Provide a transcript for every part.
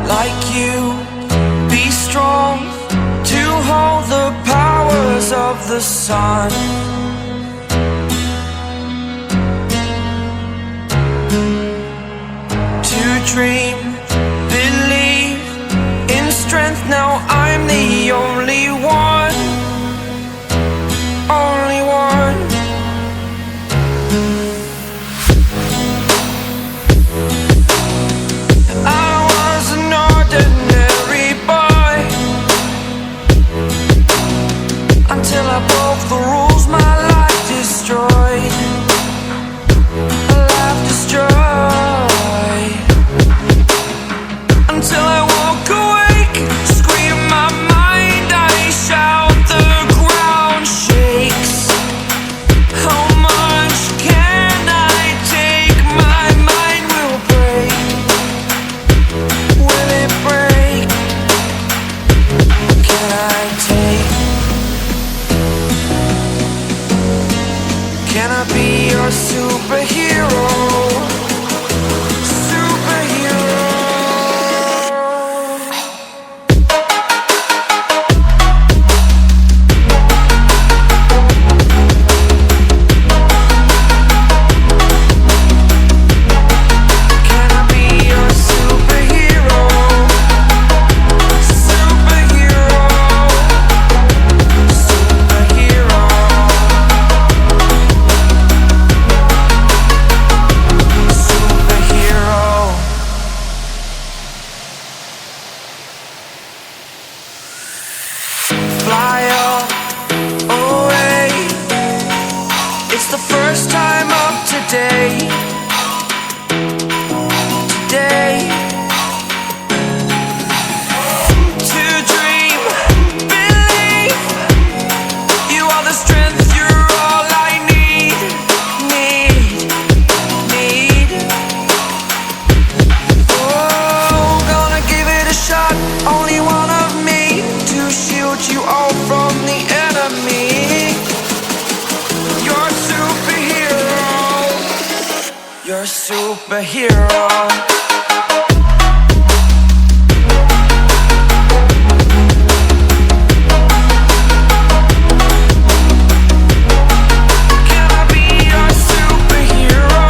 like you, be strong to hold the powers of the sun. To dream, believe in strength. Now I'm the only one, only one. I was an ordinary boy until I broke the rules. My life destroyed, a life destroyed. Until I woke awake, scream my mind, I shout, the ground shakes. How much can I take? My mind will break. Will it break? Can I take? Can I be your superhero? Fly away. It's the first time of today. Today. To dream, believe. You are the strength, you're all I need. Oh, gonna give it a shot. Only one of me to shield you all from the enemy. You're a superhero. You're a superhero. Can I be your superhero?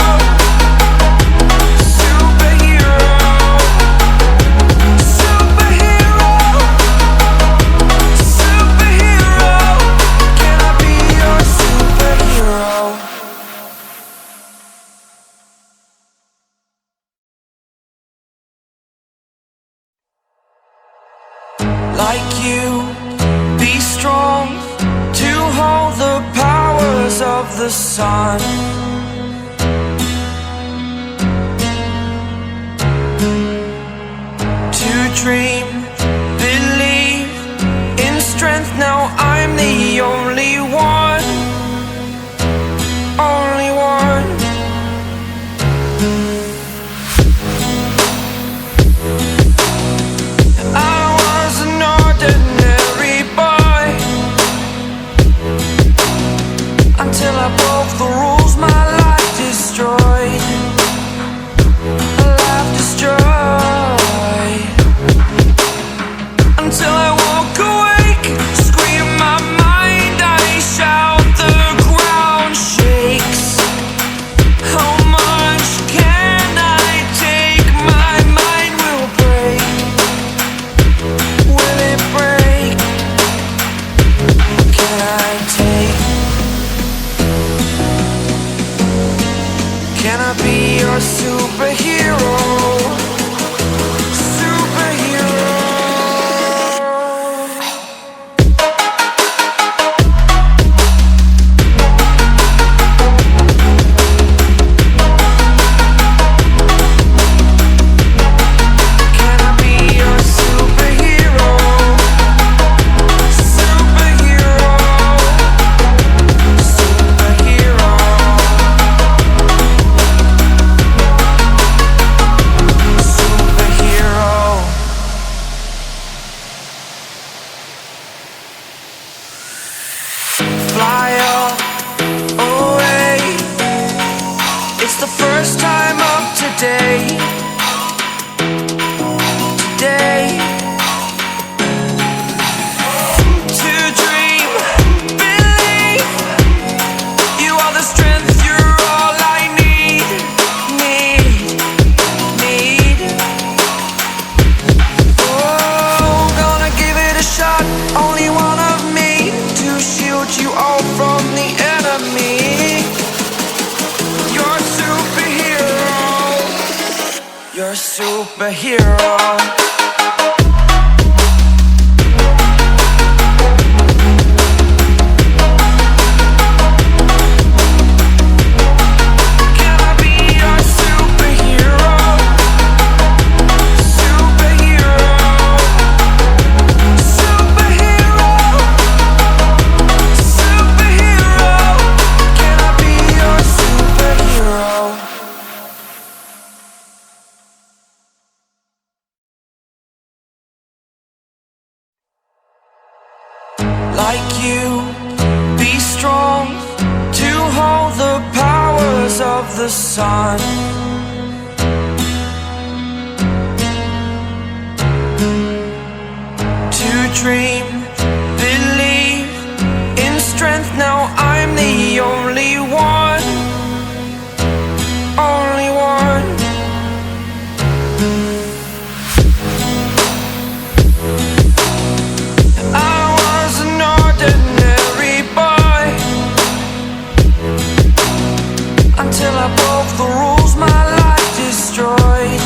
Superhero. Superhero. Superhero. Can I be your superhero? Like you, be strong to hold the powers of the sun. To dream, believe in strength. Now I'm the only one, only one. I was an ordinary boy until I broke the rules. My life destroyed, a life destroyed. You're a superhero. Like you, be strong to hold the powers of the sun. To dream, believe in strength. Now I'm the only one, only one. Until I broke the rules, my life destroyed.